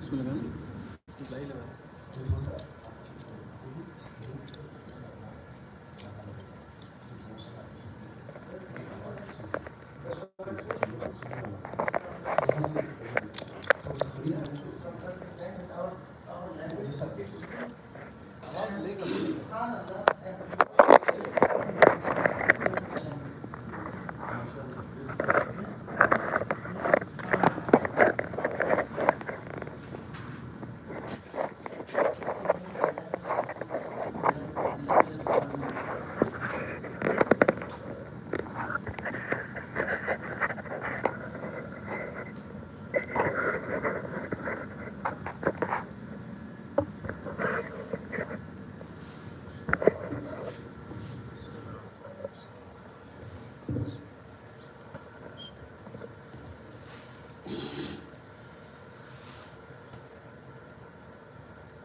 اس میں لگانا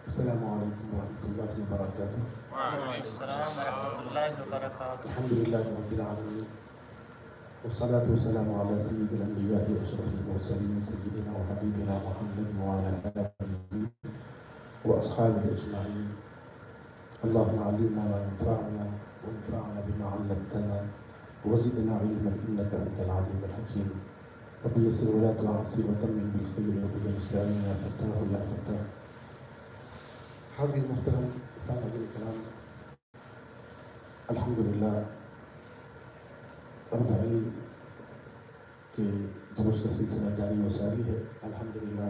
السلام علیکم ورحمۃ اللہ وبرکاتہ. وعلیکم السلام ورحمۃ اللہ وبرکاتہ. الحمد للہ رب العالمین والصلاة والسلام علی سید الانبیاء واشرف المرسلین سیدنا وحبیبنا محمد وعلی آلہ واصحابہ اجمعین. اللهم علمنا ما ينفعنا وانفعنا بما علمتنا وزدنا علما انك انت العليم الحكيم. رب يسر ولا تعسر وتمم بالخير وبه نستعين يا فتاح يا فتاح. حاضرین محترم سامعین کرام، الحمدللہ اربعین کے دروس کا سلسلہ جاری و ساری ہے. الحمدللہ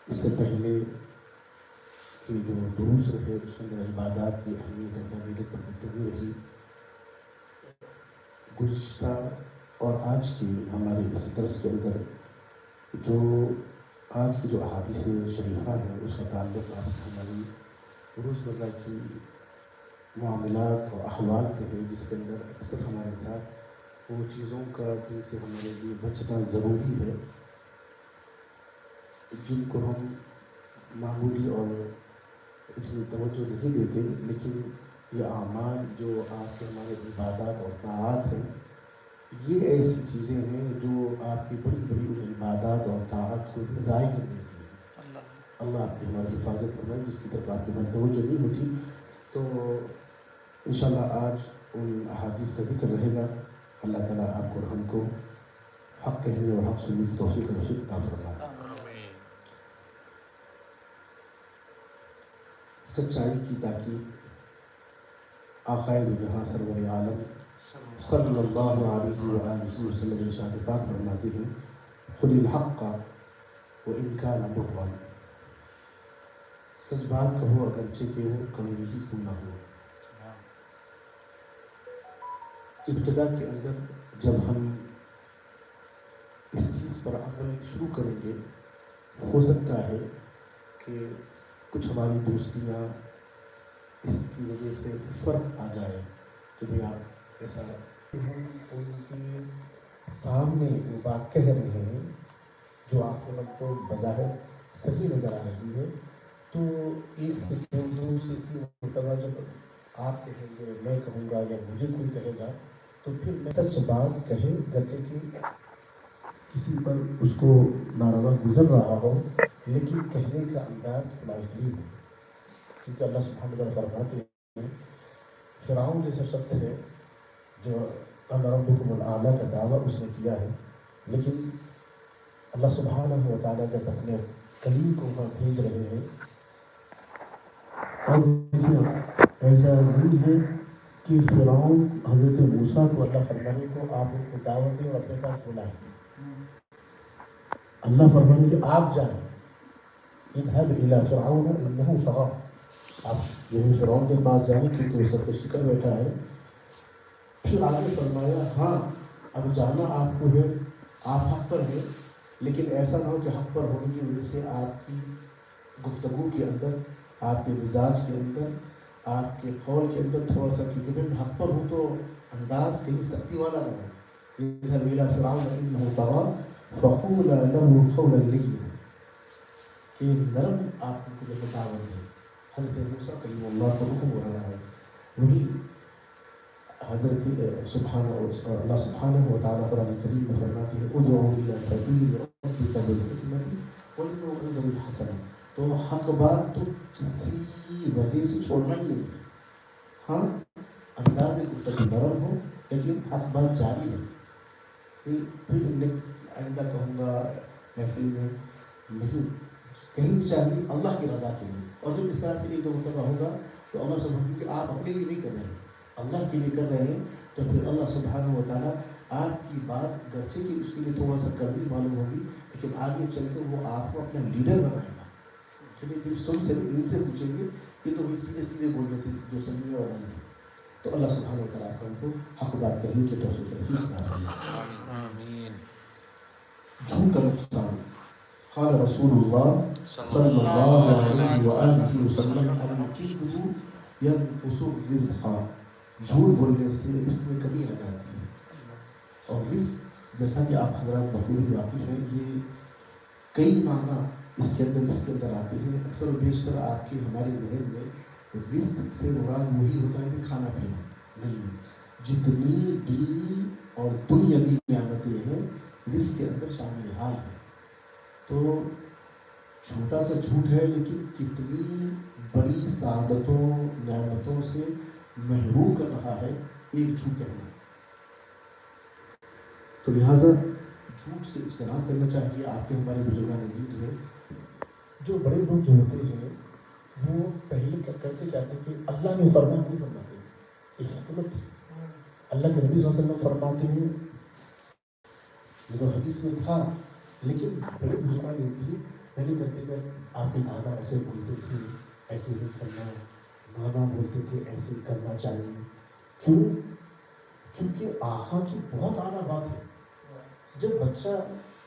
اس سے پہلے کہ جو دروس رہے اس کے اندر عبادات کی اہمیت اور فضیلت پر گفتگو رہی. گزشتہ اور آج کی ہمارے اس درس کے اندر جو آج کی جو احادیث شریفہ ہیں اس کا تعلق آپ ہماری روزمرہ کی معاملات اور احوال سے ہے، جس کے اندر اکثر ہمارے ساتھ وہ چیزوں کا جن سے ہمارے لیے بچنا ضروری ہے، جن کو ہم معمولی اور اتنی توجہ نہیں دیتے، لیکن یہ اعمال جو آپ کے ہمارے عبادات اور طاعات ہیں، یہ ایسی چیزیں ہیں جو آپ کی بڑی بڑی ان عبادات اور طاعت کو بھی ضائع کر دیتی ہیں. اللہ آپ کی ہماری حفاظت فرمائے، جس کی طرف آپ کی ہماری توجہ نہیں ہوتی. تو انشاءاللہ آج ان احادیث کا ذکر رہے گا. اللہ تعالیٰ آپ کو اور ہم کو حق کہنے اور حق سننے کی توفیق رفیق عطا فرمائے. سچائی کی تاکید آقائے دو جہاں سرور عالم صلی اللہ علیہ وآلہ وسلم ارشاد پاک فرماتے ہیں، قل الحق وإن كان مرا. سچ بات کہو اگرچہ کہ وہ کڑوی ہی کیوں نہ ہو. ابتدا کے اندر جب ہم اس چیز پر عمل شروع کریں گے، ہو سکتا ہے کہ کچھ ہماری دوستیاں اس کی وجہ سے فرق آ جائے کہ بھئی آپ ایسا ہم ان کے سامنے وہ بات کہہ رہے ہیں جو آپ کو بظاہر صحیح نظر آ رہی ہے. تو ایک سے دو سے تین مرتبہ جب آپ کہیں گے، میں کہوں گا یا مجھے کوئی کہے گا، تو پھر میں سچ بات کہے گرچہ کہ کسی پر اس کو ناروا گزر رہا ہو، لیکن کہنے کا انداز پلائٹلی ہو. کیونکہ اللہ سبحانہ وتعالیٰ فرماتے ہیں فرعون جیسا شخص ہے جو انا ربکم الاعلیٰ کا دعویٰ اس نے کیا ہے، لیکن اللہ سبحانہ وتعالیٰ جب اپنے کلیم کو وہاں بھیج رہے ہیں، اور ایسا نہیں ہے کہ فرعون حضرت موسیٰ کو اللہ فرمانے کو آپ ان کو دعوت دیں اور اپنے پاس بلائیں. اللہ فرمانے کہ آپ جائیں، اذهب الى فرعون انه طغى. آپ جو ہے فرعون کے پاس جائیں کیونکہ وہ سرکشی کر بیٹھا ہے. پھر آگے فرمایا ہاں اب جانا آپ کو ہے، آپ حق پر ہیں، لیکن ایسا نہ ہو کہ حق پر ہونے کی وجہ سے آپ کی گفتگو کے اندر، آپ کے مزاج کے اندر، آپ کے قول کے اندر تھوڑا سا، کیونکہ میں حق پر ہوں تو انداز کہیں سختی والا نہ ہو. اذهب الى فرعون انه طغى فقولا له قولا لینا، کہ نرم آپ کو جو دعوت ہے. حضرت موسیٰ کلیم اللہ کو حکم ہو رہا ہے، وہی حضرت اللہ سبحانہ و تعالیٰ قرآن کریم میں فرماتے ہیں ادعو الی سبیل ربک بالحکمت تو حق بات تو کسی وجہ سے چھوڑنا ہی نہیں ہے. ہاں انداز گفتگو نرم ہو لیکن حق بات جاری ہے. پھر آئندہ کہوں گا محفل میں نہیں کہنی چاہیے اللہ کی رضا کے لیے. اور جب اس طرح سے ایک دو مرتبہ ہوگا تو اللہ سبحانہ کہ آپ اپنے لیے نہیں کر رہے ہیں اللہ کے لیے کر رہے ہیں تو پھر اللہ سبحانہ و تعالیٰ آپ کی بات گرچہ کہ اس کے لیے تھوڑا سا کڑوی معلوم ہوگی لیکن آگے چل کر وہ آپ کو اپنا لیڈر بنائے گا. چلیے پھر سن سے ان سے پوچھیں گے کہ تو سیدھے سیدھے بول رہے تھے جو سننے والا نہیں تھے. تو اللہ سبحانہ و تعالیٰ آپ کو حق بات کہنے کی توفیق عطا فرمائے. آمین. جھوٹ کا نقصان. قال رسول اللہ صلی اللہ علیہ وآلہ وسلم الکذب ینقص الرزق. جھوٹ بولنے سے رزق میں کمی آ جاتی ہے. اور رزق جیسا کہ آپ حضرات بخوبی واقف ہیں یہ کئی معنی اس کے اندر آتے ہیں. اکثر و بیشتر آپ کے ہمارے ذہن میں رزق سے مراد وہی ہوتا ہے کہ کھانا پینا نہیں. جتنی دینی اور دنیاوی نعمتیں ہیں رزق کے اندر شامل حال ہے. تو چھوٹا سا جھوٹ ہے لیکن کتنی بڑی سعادتوں نعمتوں سے محروم کر رہا ہے ایک جھوٹ کہنا. تو لہٰذا جھوٹ سے اجتناب کرنا چاہیے. آپ کے ہمارے بزرگان دین میں جو بڑے لوگ جو ہوتے ہیں وہ پہلے کرتے کیا تھے کہ اللہ نے فرمان نہیں فرماتے تھے. ایک حکمت تھی. اللہ کے نبی صلی اللہ علیہ وسلم فرماتے ہیں جو حدیث میں تھا لیکن بڑے بزرگان ہوتی ہے پہلے کرتے کہ آپ کے دادا ایسے بولتے تھے ایسے نہیں کرنا, نانا بولتے تھے ایسے کرنا چاہیے. کیوں؟ کیونکہ آقا کی بہت اعلیٰ بات ہے. جب بچہ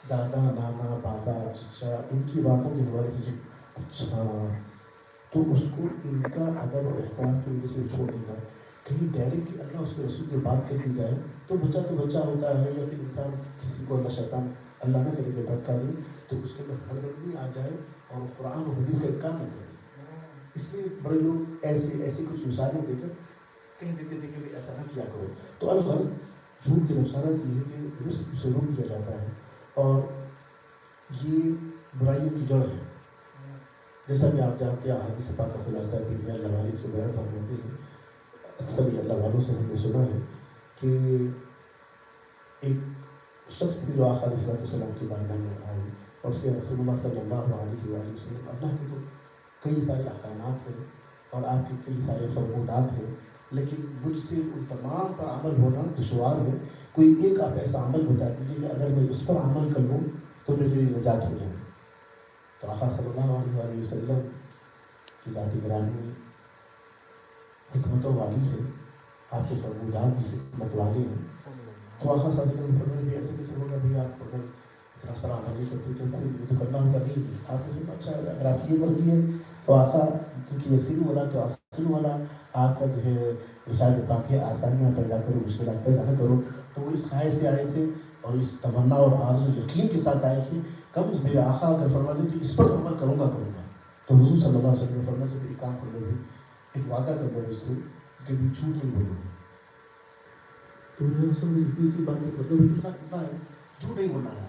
دادا نانا بابا چچا ان کی باتوں کے حوالے سے اچھا تو اس کو ان کا ادب اور احترام کی وجہ سے چھوڑ دے گا. کہیں ڈائریکٹ اللہ اس کے رسول کی بات کر دی جائے تو بچہ ہوتا ہے یا پھر انسان کسی کو اللہ شیطان اللہ نہ کرے کہ بھٹکا دے تو اس کے اندر حضرت آ جائے اور قرآن و حدیث کا کام نہ کرے. اس لیے بڑے لوگ ایسی کچھ مثالیں دے کر کہہ دیتے تھے کہ ایسا نہ کیا کرو. تو الغرض جھوٹ کے نقصانات یہ ہے کہ رزق سے روک دیا جاتا ہے اور یہ برائیوں کی جڑ ہے. جیسا کہ آپ جانتے ہیں حدیث پاک کا خلاصہ بھی اللہ والے سے بیان فرماتے ہیں. اکثر اللہ والوں سے ہم نے سنا ہے کہ ایک شخص تھے جو آقا علیہ السلام کی بارگاہ میں آئے اور اس کے رسول اللہ صلی اللہ علیہ وآلہ وسلم اللہ کے تو کئی سارے احکامات ہیں اور آپ کے کئی سارے فرمودات ہیں لیکن مجھ سے ان تمام پر عمل ہونا دشوار ہے. کوئی ایک آپ ایسا عمل بتا دیجیے کہ اگر میں اس پر عمل کر لوں تو میرے لیے نجات ہو جائے. تو آقا صلی اللہ علیہ وسلم کی ذات گرامی حکمتوں والی ہے, آپ کے فرمودات بھی حکمت والے ہیں. تو آقا صلی اللہ علیہ وسلم فرمایا بھی ایسے کیسے ہوگا بھائی آپ اگر اتنا سارا عمل نہیں کرتے تو یہ تو کرنا ہوگا نہیں. آپ نے کہا اچھا اگر آپ کی مرضی ہے تو آقا کیونکہ یہ سن والا تو سن والا آپ کا جو ہے رسالت پاک کے آسانیاں پیدا کرو مشکلات پیدا نہ کرو. تو وہ اس خواہش سے آئے تھے اور اس تمنا اور آرزو یقین کے ساتھ آئے کہ کم میرے آقا اگر فرما دے تو اس پر عمل کروں گا. تو حضور صلی اللہ علیہ وسلم نے فرمایا جب ایک کام کر لو ایک وعدہ کر لو اس سے کہ بھی جھوٹ نہیں بولو. تو انہوں نے سب اتنی سی بات کر لو اتنا ہے جھوٹ نہیں بولنا ہے.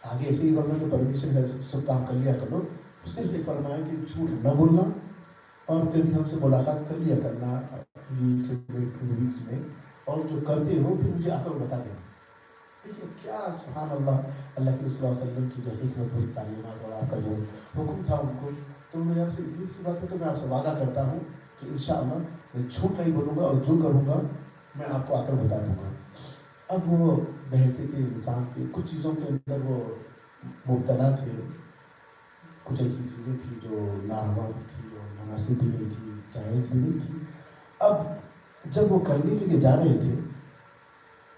آگے ایسے ہی فرمایا کہ پرمیشن ہے سب کام کر لیا کر لو. صرف ایک فرمایا کہ جھوٹ نہ بولنا اور کبھی ہم سے ملاقات کر لیا کرنا ویکس میں اور جو کرتے ہو پھر مجھے آ کر بتا دینا. دیکھیے کیا سبحان اللہ اللہ کے صلی اللہ علیہ وسلم کی جو حکمت بڑی تعلیمات اور آپ کا جو حکم تھا ان کو. تو میں آپ سے اتنی سی بات ہے تو میں آپ سے وعدہ کرتا ہوں کہ انشاءاللہ میں جھوٹ نہیں بولوں گا اور جو کروں گا میں آپ کو آ کر بتا دوں گا. اب وہ بحیثیت انسان تھے کچھ چیزوں کے اندر وہ مبتلا تھے. کچھ ایسی چیزیں تھیں جو ناروا بھی تھی اور مناسب بھی نہیں تھی جائز بھی نہیں تھی. اب جب وہ کرنے کے لیے جا رہے تھے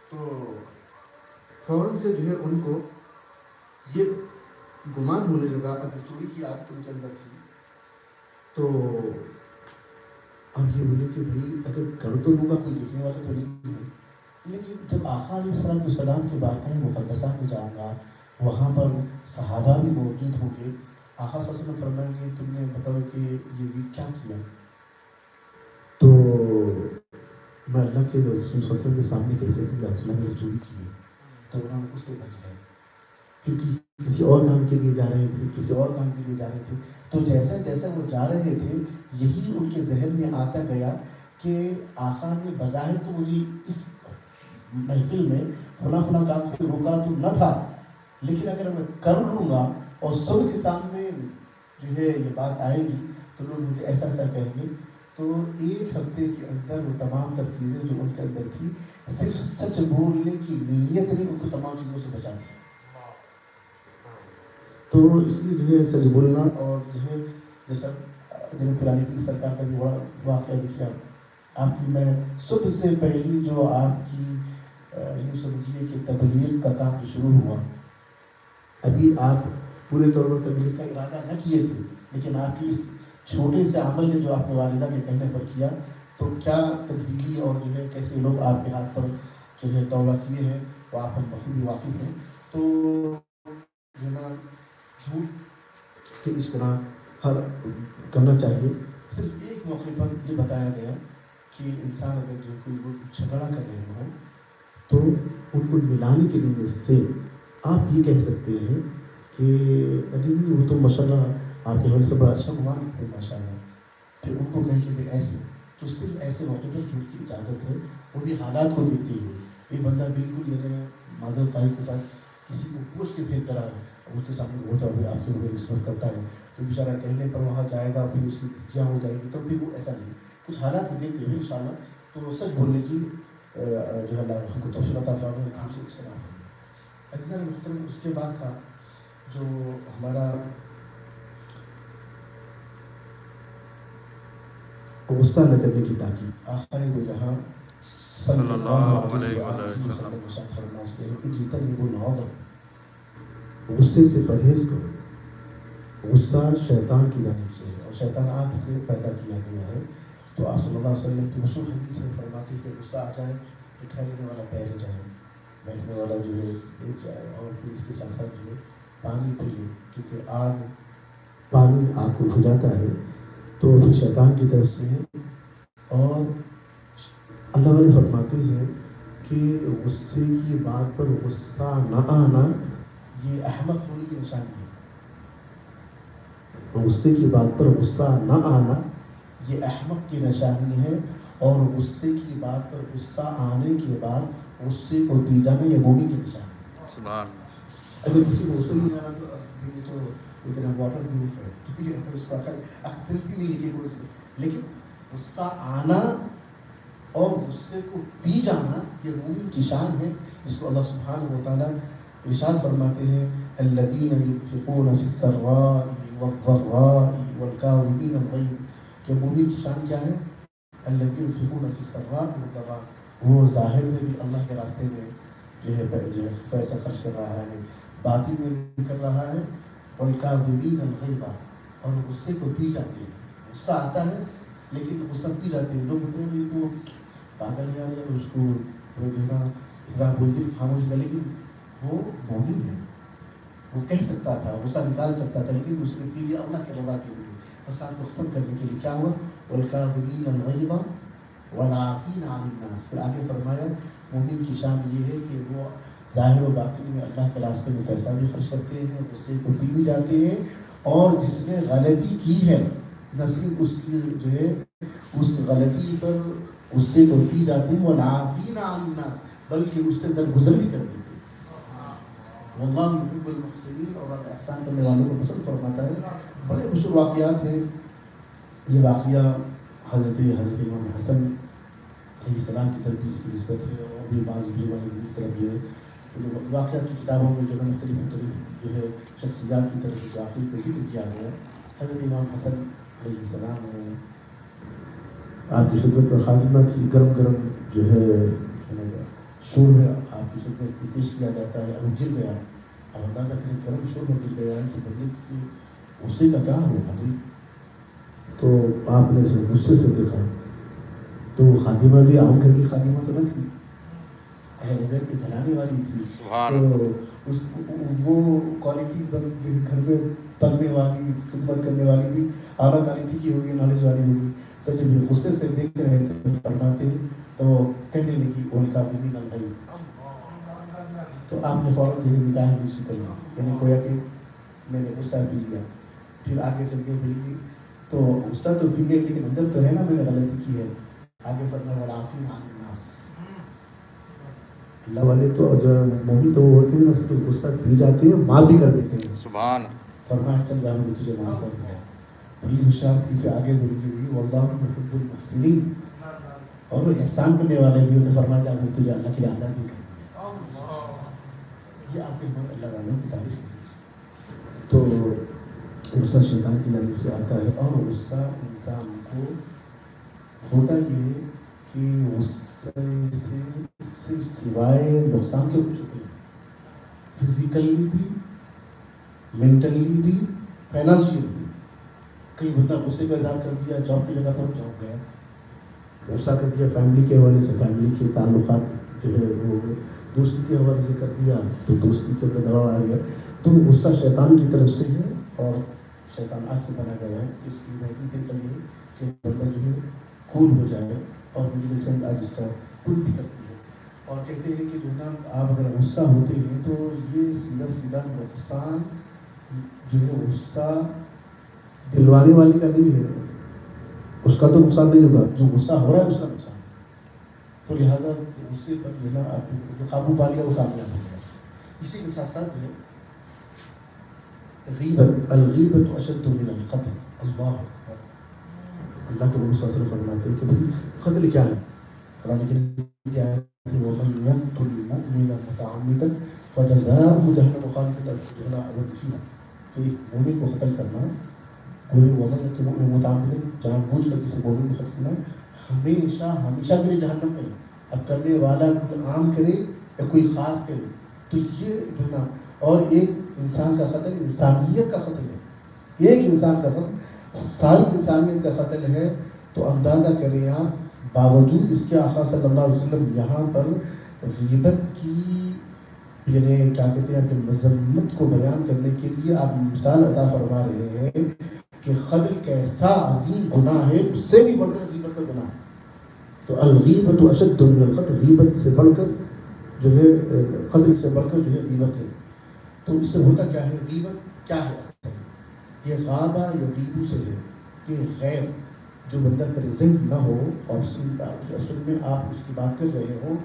تو فوراً سے جو ہے ان کو یہ گمان ہونے لگا اگر چوری کی عادت ان کے اندر تھی تو اب یہ بولے کہ بھائی اگر کر تو لوں گا کوئی دیکھنے والا تو نہیں ہے. لیکن جب آقا علیہ السلام کے بارگاہ مقدسہ میں جاؤں گا وہاں پر صحابہ بھی موجود ہوں گے. آقا صلی اللہ علیہ وسلم فرمائیں گے تم نے بتاؤ کہ یہ کیا کیا. تو میں اللہ کے رسول صلی اللہ علیہ وسلم کے سامنے کیسے کہ رسول نے چوری کی ہے. تو انہوں نے اس سے بچ گئے کیونکہ کسی اور کام کے لیے جا رہے تھے، کسی اور کام کے لیے جا رہے تھے. تو جیسا جیسا وہ جا رہے تھے یہی ان کے ذہن میں آتا گیا کہ آقا نے بظاہر تو مجھے اس محفل میں فلاں فلاں کام سے روکا تو نہ تھا، لیکن اگر میں کر لوں گا اور سب کے سامنے جو ہے یہ بات آئے گی تو لوگ مجھے ایسا ایسا کہیں گے. تو ایک ہفتے کے اندر وہ تمام تر چیزیں جو ان کے اندر تھی، صرف سچ بولنے کی نیت نے ان کو تمام چیزوں سے بچا دیا. تو اس لیے جو ہے سچ بولنا اور جو ہے جیسا جناب پرانی پیر سرکار کا بھی بڑا واقعہ دکھا آپ کی. میں سب سے پہلی جو آپ کی یوں سمجھیے کہ تبلیغ کا کام جو شروع ہوا، ابھی آپ پورے طور پر تبلیغ کا ارادہ نہ کیے تھے، لیکن آپ کی اس چھوٹے سے عمل نے جو آپ نے والدہ کے کہنے پر کیا، تو کیا تبدیلی اور جو ہے کیسے لوگ آپ کے ہاتھ پر جو ہے توبہ کیے ہیں وہ آپ ہم بخوبی واقف ہیں. تو جو نا جھوٹ سے اجتناب ہر کرنا چاہیے. صرف ایک موقع پر یہ بتایا گیا کہ انسان اگر جو کوئی جھگڑا کر رہے ہوں تو ان کو ملانے کے لیے سے آپ یہ کہہ سکتے ہیں کہ نہیں وہ تو ماشاءاللہ آپ کے حوالے سے بڑا اچھا گمان رکھتے ہیں ماشاءاللہ، پھر ان کو کہیں کہ ایسے. تو صرف ایسے موقع پر جھوٹ کی اجازت ہے، وہ بھی حالات کو دیکھتے ہوئے. ایک بندہ بالکل یعنی معذرت خواہی کے ساتھ کسی کو پوچھ کے پھینک کرا ہے اور اس کے سامنے ہوتا ہوئے آپ کے اوپر نسبت کرتا ہے تو بیچارہ کہنے پر وہاں جائے گا، پھر اس کی جان ہو جائے گی. تو پھر وہ ایسا نہیں، کچھ حالات کو دیکھتے ہوئے انشاءاللہ تو سچ بولنے کی جو ہے اللہ ہم کو توفیق عطا فرمائے. اس طرح عزیزان محترم، اس کے بعد تھا جو ہمارا غصہ نہ کرنے کی تاکید. آقا دو جہاں صلی اللہ علیہ وسلم فرماتے ہیں کہ جتنی وہ نوبت غصے سے پرہیز کرو. غصہ شیطان کی جانب سے ہے اور شیطان آگ سے پیدا کیا گیا ہے. تو آپ صلی اللہ علیہ وسلم کی مشہور حدیث میں فرماتے ہیں کہ غصہ آ جائے تو ٹھہرنے والا بیٹھ جائے، بیٹھنے والا جو ہے بیٹھ جائے اور پھر اس کے ساتھ ساتھ جو ہے پانی پی لے، کیونکہ پانی آگ کو بجھاتا ہے. تو پھر شیطان کی طرف سے ہے. اور اللہ والے فرماتے ہیں کہ غصے کی بات پر غصہ نہ آنا یہ احمق ہونے کی نشانی ہے. غصے کی بات پر غصہ نہ آنا یہ احمق کی نشانی ہے، اور غصے کی بات پر غصہ آنے کے بعد غصے کو پی جانا یہ مومن کی نشانی ہے. سبحان اللہ. اگر کسی کو غصہ نہیں آ رہا تو اتنا واٹر پروف ہے، اس کا اکثر سی نہیں ہے کہ لیکن غصہ آنا اور غصے کو پی جانا یہ مومن کی شان ہے، جس کو اللہ سبحانہ و تعالیٰ ارشاد فرماتے ہیں الذین ينفقون فی السراء والضراء والکاظمین الغیظ. کہ مومن کی شان کیا ہے؟ الذین ينفقون فی السراء والضراء، وہ ظاہر میں بھی اللہ کے راستے میں جو ہے پیسہ خرچ کر رہا ہے، باطن میں بھی کر رہا ہے. والکاظمین الغیظ، اور غصے کو پی جاتے ہیں. غصہ آتا ہے لیکن غصہ پی جاتے ہیں. لوگ ہوتے ہیں تو پاگل ہے اور اس کو ذرا بولتے خاموش کر، لیکن وہ مومن ہے، وہ کہہ سکتا تھا، غصہ نکال سکتا تھا، لیکن اس نے پی لیا اللہ کے رضا کے لیے. فساد کو ختم کرنے کے لیے کیا ہوا؟ والکاظمین الغیظ والعافین عن الناس. پھر آگے فرمایا مومن کی شان یہ ہے کہ وہ ظاہر و باطن میں اللہ کے راستے میں پیسہ بھی خرچ کرتے ہیں، غصے کو پی بھی جاتے ہیں، اور جس نے غلطی کی ہے نہ صرف اس کی جو ہے اس غلطی پر غصے کو پی جاتے ہیں، والعافین عن الناس، بلکہ اس سے درگزر بھی کر دیتے ہیں. واللہ یحب المحسنین، اور اللہ احسان کرنے والوں کو پسند فرماتا ہے. بڑے مشہور واقعات ہیں. یہ واقعہ حضرت امام حسن علیہ السلام کی طرف بھی اس کی نسبت ہے، اور بھی بعض بزرگان کی طرف جو ہے واقعات کی کتابوں میں جو ہے مختلف جو ہے شخصیات کی طرف اس واقعے کو ذکر کیا گیا. حضرت امام حسن علیہ السلام نے آپ کی خدمت میں خادمہ تھی، گرم گرم جو ہے شور میں آپ کی خدمت میں پیش کیا جاتا ہے. اب وہ گر گیا. اب اندازہ کریں گرم شور میں گر گیا ہے تو بندے کی غصے کا کیا ہوگا؟ تو آپ نے اسے غصے سے دیکھا تو وہ خادمہ بھی عام گھر کی خادمہ تو نہ تھی، اہل گھر کی گھرانے والی تھی. تو اس وہ کوالٹی گھر میں پلنے والی خدمت کرنے والی بھی اعلیٰ کوالٹی کی ہوگی، نالج والی ہوگی. تو جب یہ غصے سے دیکھ رہے تھے فرماتے تو کہنے لگی والکاظمین الغیظ. تو آپ نے فوراً جو ہے نکاح حدیث کر لی، یعنی گویا کہ میں نے غصہ پی لیا، پھر آگے چل کے بولی کہ تو غصہ تو پی گئے لیکن اندر تو ہے نا میں نے غلطی کی ہے. آگے فرمایا والعافین عن الناس. اللہ والے تو جو مومن تو وہ ہوتے ہیں نا، صرف غصہ پی جاتے ہیں، معاف بھی کر دیتے ہیں. سبحان. فرمایا چل جا میں نے تجھے معاف کر دیا. بڑی ہوشیار تھی کہ آگے بولی کہ واللہ محب المحسنین، اور وہ احسان کرنے والے بھی ہوتے. فرمایا کہ آپ نے تجھے اللہ کی آزاد بھی کر دیا. یہ آپ کے اللہ والوں کی تعریف ہے. تو غصہ شیطان کی جانب سے آتا ہے، اور غصہ انسان کو ہوتا یہ ہے کہ غصے سے صرف سوائے نقصان کے کچھ ہوتے ہیں، فزیکلی بھی، مینٹلی بھی، فائنانشیل بھی. کئی بندہ غصے کا اظہار کر دیا جاب کی جگہ پر جاب گیا، غصہ کر دیا فیملی کے حوالے سے، فیملی کے تعلقات جو ہے وہ دوستی کے حوالے سے کر دیا تو دوستی کے اندر دراڑ آ گیا. تو غصہ شیطان کی طرف سے ہے، اور شیطان آگ سے بنا گیا ہے کہ اس کی بہترین طریقہ یہ ہے کہ بندہ جو ہے کول ہو جائے، اور میری جیسے آج اس کا کول بھی کرتی ہے. اور کہتے ہیں کہ جو نا آپ اگر غصہ ہوتے ہیں تو یہ سیدھا سیدھا نقصان جو ہے غصہ دلوانے والی کا نہیں ہے، اس کا تو نقصان نہیں ہوگا، جو غصہ ہو رہا ہے اس کا نقصان. تو لہٰذا غصے پر جو ہے نا آپ جو قابو پا لیا وہ کامیاب ہو گیا. اسی کے ساتھ ساتھ جو ہے غیبت، الغیبت اشد من القتل. اللہ اکبر. اللہ کے نبی صلی اللہ علیہ وسلم فرماتے ہیں کہ بھائی قتل کیا ہے؟ قرآن کی کیا ہے کہ وَمَن يَقْتُلْ مُؤْمِنًا مُتَعَمِّدًا فَجَزَاؤُهُ جَهَنَّمُ خَالِدًا فِيهَا أَبَدًا. کہ ایک مومن کو قتل کرنا، کوئی وَمَن يَقْتُلْ مُؤْمِنًا مُتَعَمِّدًا جان بوجھ کر کسی مومن کو قتل کرنا، ہمیشہ ہمیشہ کے لیے جہنم میں. اب کرنے والا کوئی عام کرے یا کوئی خاص کرے تو یہ جو نا، اور ایک انسان کا قتل انسانیت کا قتل ہے. ایک انسان کا قتل ساری انسانیت کا قتل ہے. تو اندازہ کریں آپ، باوجود اس کے آقا صلی اللہ علیہ وسلم یہاں پر غیبت کی یعنی کیا کہتے ہیں کہ مذمت کو بیان کرنے کے لیے آپ مثال عطا فرما رہے ہیں کہ قتل کیسا عظیم گناہ ہے، اس سے بھی بڑھ کر غیبت کا گناہ ہے. تو الغیبت اشد من القتل، غیبت سے بڑھ کر جو ہے قتل سے بڑھ کر جو ہے غیبت ہے. تو اس سے ہوتا کیا ہے؟ غیبت کیا ہے اصل؟ یہ غابہ یا غیبو سے ہے، یہ غیب جو بندہ پریزنٹ نہ ہو اور اصل میں آپ اس کی بات کر رہے ہو،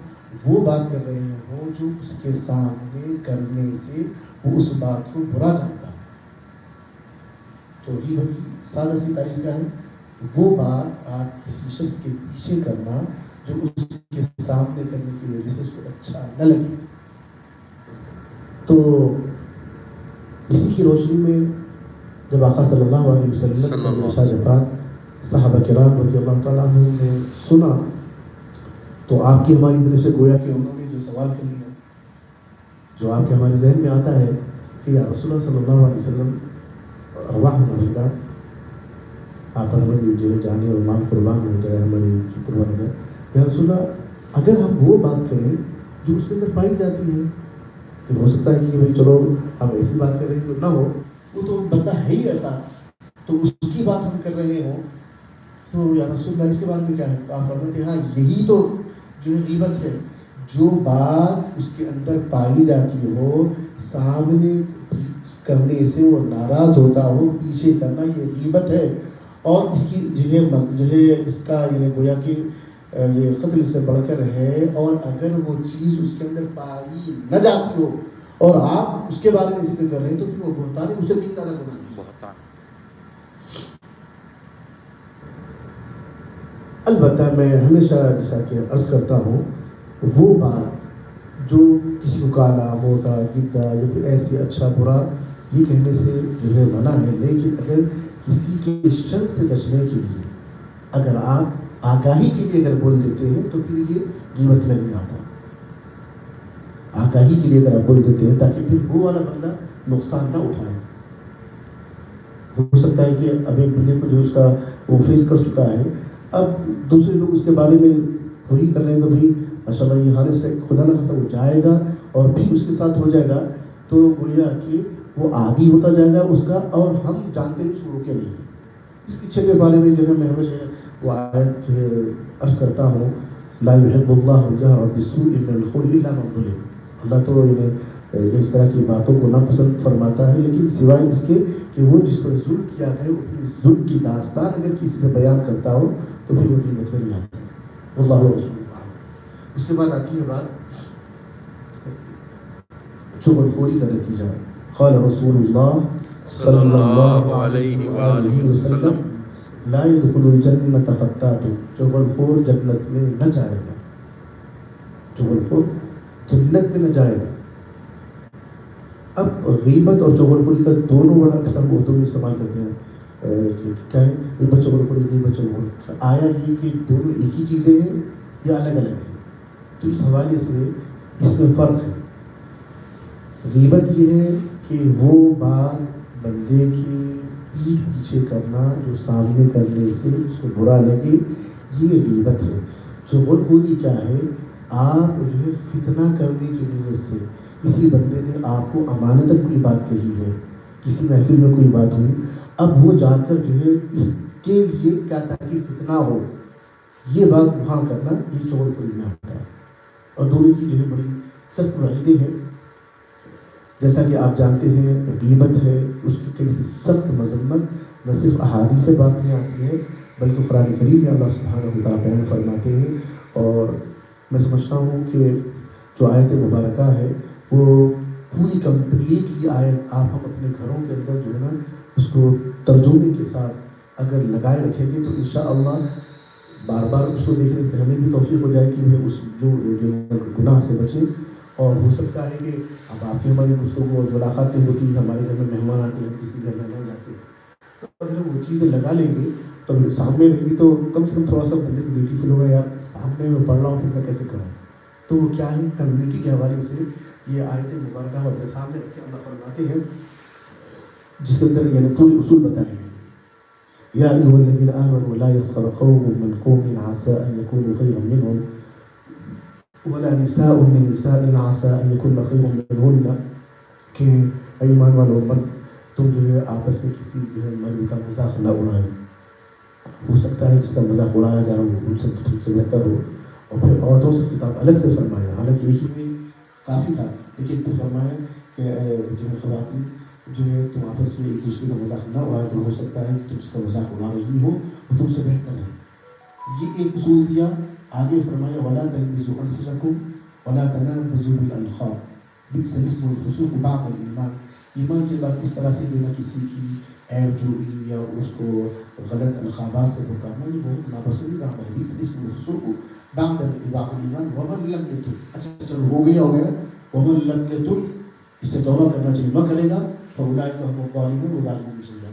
وہ بات کر رہے ہو جو اس کے سامنے کرنے سے وہ اس بات کو برا جانتا ہے. تو غیبت کی سادہ سی تعریف کیا ہے؟ وہ بات آپ کسی شخص کے پیچھے کرنا جو اس کے سامنے کرنے کی وجہ سے اس کو اچھا نہ لگے. تو اسی کی روشنی میں جب آقا صلی اللہ علیہ وسلم کا ارشاد پاک صحابہ کرام رضی اللہ تعالیٰ عنہ نے سنا تو آپ کی ہماری طرف سے گویا کہ انہوں نے جو سوال کر لیا، جو آپ کے ہمارے ذہن میں آتا ہے کہ یا رسول اللہ صلی اللہ علیہ وسلم ارواح معاہدہ آپ پر ہماری جو ہے جانے اور مال قربان ہو جائے، ہماری قربان ہو جائے. یا رسول اللہ اگر ہم وہ بات کریں جو اس کے اندر پائی جاتی ہے، کہ ہو سکتا ہے کہ بھائی چلو ہم ایسی بات کر رہے ہیں تو نہ ہو، وہ تو بندہ ہے ہی ایسا، تو اس کی بات ہم کر رہے ہوں تو یا رسول اللہ اس کے بارے میں کیا ہے؟ آپ فرماتے ہیں ہاں یہی تو جو ہے غیبت ہے، جو بات اس کے اندر پائی جاتی ہو، سامنے کرنے سے وہ ناراض ہوتا ہو، پیچھے کرنا، یہ غیبت ہے. اور اس کی جو ہے اس کا یہ گویا کہ یہ قتل سے بڑھ کر ہے. اور اگر وہ چیز اس کے اندر پائی نہ جاتی ہو اور آپ اس کے بارے میں ذکر کر رہے ہیں تو پھر وہ بہتان ہے، اسے کہیں زیادہ گناہ ہے. بہتان. البتہ میں ہمیشہ جیسا کہ عرض کرتا ہوں، وہ بات جو کسی کو کالا موٹا گدھا یا کوئی ایسے اچھا برا یہ کہنے سے جو ہے منع ہے. لیکن اگر کسی کے شر سے بچنے کے لیے اگر آپ آگاہی کے لیے اگر بول دیتے ہیں تو پھر یہ غیبت میں نہیں آتا. آگاہی کے لیے اگر آپ بول دیتے ہیں تاکہ پھر وہ والا بندہ نقصان نہ اٹھائے. ہو سکتا ہے کہ اب ایک بندے کو جو اس کا وہ فیس کر چکا ہے، اب دوسرے لوگ اس کے بارے میں وہی کر رہے ہیں کہ بھائی ماشاء اللہ یہ حادثہ سے خدا نہ خاصا وہ جائے گا اور بھی اس کے ساتھ ہو جائے گا، تو گویا کہ وہ عادی ہوتا جائے گا اس کا، اور ہم جانتے ہی اس کو روکے نہیں. اس کے چھٹے بارے میں جو ہے میں ہمیشہ وہ آیت عرض کرتا ہوں، لا يحب اللہ الجهر بالسوء من القول الا من ظلم. اللہ تو اس طرح کی باتوں کو ناپسند فرماتا ہے، لیکن سوائے اس کے کہ وہ جس پر ظلم کیا ہے اپنی ظلم کی داستان اگر کسی سے بیان کرتا ہو تو پھر وہ غیبت میں نہیں آتا ہے۔ اللہ رسول۔ اس کے بعد آتی ہے بات چغل خوری کا نتیجہ۔ قال رسول اللہ صلی اللہ علیہ وآلہ وسلم لا يدخل الجنة قطات، چغل خور جنت میں نہ جائے گا، چغل خور جنت میں نہ جائے گا۔ اب غیبت اور چغل خوری کا دونوں بڑا قسم اردو میں استعمال کرتے ہیں، کیا ہے غیبت چغل خوری، غیبت چغل خوری، آیا یہ کہ دونوں ایک ہی چیزیں ہیں یا الگ الگ ہیں؟ تو اس حوالے سے اس میں فرق ہے۔ غیبت یہ ہے کہ وہ بات بندے کی پیٹھ پیچھے کرنا جو سامنے کرنے سے اس کو برا لگے، یہ غیبت ہے۔ چغل خوری کیا ہے؟ آپ جو ہے فتنہ کرنے کی نیت سے کسی بندے نے آپ کو امانتاً کوئی بات کہی ہے، کسی محفل میں کوئی بات ہوئی، اب وہ جا کر جو ہے اس کے لیے کیا تاکہ فتنہ ہو، یہ بات وہاں کرنا، یہ چغل خوری میں آتا ہے۔ اور دونوں کی جو ہے بڑی سخت وعیدیں ہیں، جیسا کہ آپ جانتے ہیں غیبت ہے، اس کی کیسی سخت مذمت نہ صرف احادیث پاک میں آتی ہے بلکہ قرآن کریم میں اللہ سبحانہ و تعالیٰ بیان فرماتے ہیں۔ اور میں سمجھتا ہوں کہ جو آیت مبارکہ ہے وہ پوری کمپلیٹلی آیت آپ ہم اپنے گھروں کے اندر جو ہے نا اس کو ترجمے کے ساتھ اگر لگائے رکھیں گے تو انشاءاللہ بار بار اس کو دیکھنے سے ہمیں بھی توفیق ہو جائے کہ وہ اس جو گناہ سے بچیں۔ اور ہو سکتا ہے کہ اب آپ کی ہماری گفتگو اور ملاقاتیں ہوتی ہیں، ہمارے گھر میں مہمان آتے ہیں، کسی گھر میں نہیں جاتے، تو اگر ہم وہ چیزیں لگا لیں گے تو سامنے رہیں گی تو کم سے کم تھوڑا سا بندے کو بیوٹیفل ہوگا، یار سامنے میں پڑھ رہا ہوں پھر میں کیسے کروں۔ تو کیا ہے کمیونٹی کے حوالے سے یہ آیت مبارکہ اپنے سامنے رکھ کے اللہ فرماتے ہیں جس کے اندر یعنی پورے اصول بتائے گئے۔ یا ایھا الذین آمنوا لا یسخر قوم من قوم عسى ان يكونوا خيرا منهم ولا نساء من نساء عسى ان يكن خيرا منهن، کہ ایمان والو تم جو ہے آپس میں کسی جو ہے مرد کا مذاق نہ اڑائیں، ہو سکتا ہے جس کا مذاق اڑایا جا رہا ہو ان سے تم سے بہتر ہو۔ اور پھر عورتوں سے خطاب الگ سے فرمایا، حالانکہ ایک ہی میں کافی تھا لیکن پھر فرمایا کہ جو ہے خواتین جو ہے تم آپس میں ایک دوسرے کا مذاق نہ اڑائے، تو ہو سکتا ہے کہ تم جس کا مذاق اڑا رہی ہو وہ تم سے بہتر ہے۔ یہ ایک اصول دیا۔ آگے فرمایا وَلَا تَلْمِزُوا أَنفُسَكُمْ وَلَا تَنَابَزُوا بِالْأَلْقَابِ بِئْسَ الِاسْمُ الْفُسُوقُ بَعْدَ الْإِيمَانِ، ایمان کے بعد اس طرح سے دینا کسی کی عیب جوئی یا اس کو غلط القابات سے پکارنا، یہ بہت ناپسندیدہ عمل ہے۔ بِئْسَ الِاسْمُ الْفُسُوقُ بَعْدَ الْإِيمَانِ وَمَن لَمْ يَتُبْ، اچھا چلو ہو گیا وَمَن لَمْ يَتُبْ، اس سے توبہ کرنا چاہیے، نہ کرے گا فَأُولَٰئِکَ هُمُ الظَّالِمُونَ، وہ ظالموں میں سے ہیں۔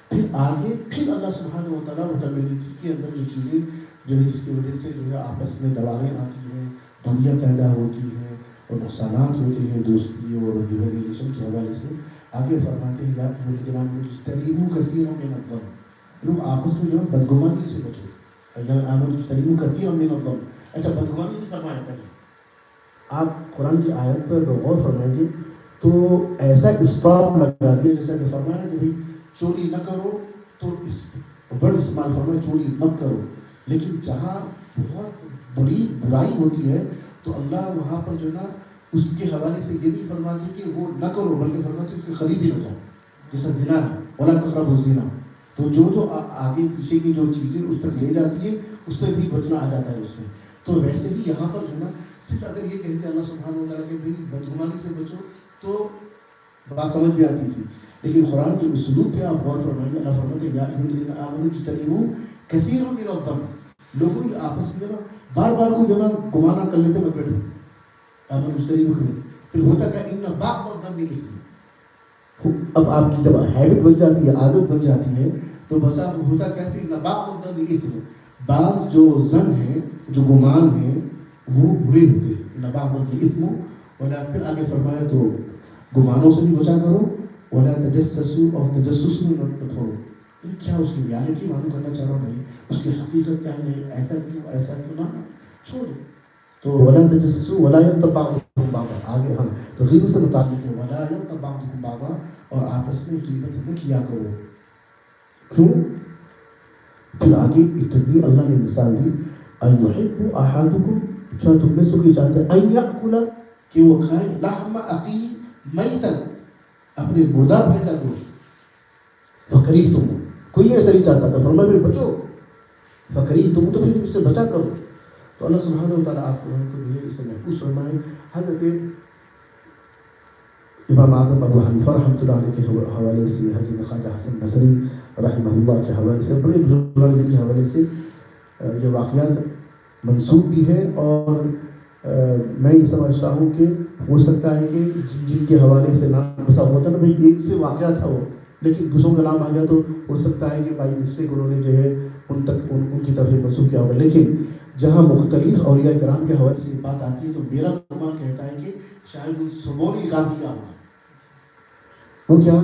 پھر آگے پھر اللہ سبحانہ و تعالیٰ وہ کمیونٹی کے اندر جو چیزیں جو ہے جس کی وجہ سے جو ہے آپس میں دوائیں آتی ہیں، دوریاں پیدا ہوتی ہیں اور نقصانات ہوتے ہیں دوستی اور جو ہے ریلیشن کے حوالے سے، آگے فرماتے ہیں یا ایھا الذین آمنوا اجتنبوا کثیرا من الظن، لوگ آپس میں جو ہے بدگمانی سے بچو۔ یا آمنوا اجتنبوا کثیرا من الظن، اچھا بدگمانی نہیں فرمایا پہلے، آپ قرآن کی آیت پر غور فرمائیں گے تو ایسا اسٹاپ لگا دیا جیسا کہ فرمایا کہ بھائی چوری نہ کرو، تو اس ورڈ استعمال فرمایا چوری مت کرو، لیکن جہاں بہت بڑی برائی ہوتی ہے تو اللہ وہاں پر جو ہے نا اس کے حوالے سے یہ نہیں فرماتی کہ وہ نہ کرو بلکہ فرماتی اس کے قریب ہی نہ جاؤ، جیسا زنا ہے وَلَا تَقْرَبُوا الزِّنَا، تو جو آگے پیچھے کی جو چیزیں اس تک لے جاتی ہیں اس سے بھی بچنا آ جاتا ہے اس میں۔ تو ویسے ہی یہاں پر جو ہے نا صرف اگر یہ کہتے ہیں اللہ سبحانہ و تعالیٰ کہ بھائی بدگمانی سے بچو تو بات سمجھ بھی آتی تھی، لیکن قرآن کے اسلوب پہ آپ غور فرمائیں گے، اللہ فرماتے ہیں یا ایھا الذین آمنوا اجتنبوا کثیرا من الظن، لوگوں یہ آپس میں جو نا بار بار کو جو نا گمانا کر لیتے میں بیٹھوں آمنوا اجتنبوا کریں، پھر ہوتا کیا ان بعض الظن اثم، اب آپ کی جب ہیبٹ بن جاتی ہے، عادت بن جاتی ہے، تو بس اب ہوتا کیا ہے ان بعض الظن اثم، بعض جو ظن ہیں جو گمان ہیں وہ برے ہوتے ہیں، ان بعض الظن اثم، اور پھر آگے فرمایا تو گمانوں سے بھی بچا کرو، ولا تجسسوا اور تجسس میں مت ہو، کیا اس کی ریالٹی معلوم کرنا چاہ رہا ہوں، اس کی حقیقت کیا ہے، ایسا کیوں نہ چھوڑ دو۔ تو ولا تجسسوا ولا یغتب بعضکم بعضا، آگے ہاں تو غیبت سے متعلق ہے ولا یغتب بعضکم بعضا، اور آپس میں غیبت نہ کیا کرو، کیوں؟ پھر آگے اتنی اللہ نے مثال دی ایحب احدکم، کیا تم میں سے کوئی چاہتا ہے ان یاکل کہ وہ کھائیں لحم اخی میتن، اپنے مردار بھائی کا گوشت، فکری تم، کوئی ایسا نہیں چاہتا تھا، فرمایا پھر بچو، فکری تم تو پھر اس سے بچا کرو. تو اللہ سبحانہ و تعالیٰ آپ لوگوں کو یہ اس سے محفوظ فرمائے. حضرت امام اعظم ابو حنیفہ رحمۃ اللہ علیہ کے حوالے سے، حضرت خواجہ حسن بصری رحمہ اللہ کے حوالے سے، بڑے بزرگان کے حوالے سے یہ واقعات منسوب بھی ہے. اور میں یہ سمجھتا ہوں کہ ہو سکتا ہے کہ جن کے حوالے سے نام ایسا ہوتا نا بھائی ایک سے واقعہ تھا وہ، لیکن دوسروں کا نام آ گیا تو ہو سکتا ہے کہ بائی مسٹیک انہوں نے جو ہے ان تک ان کی طرف منسوب کیا ہوگا. لیکن جہاں مختلف اولیاء کرام کے حوالے سے بات آتی ہے تو میرا گمان کہتا ہے کہ شاید ان سبوں نے کام کیا ہوگا. وہ کیا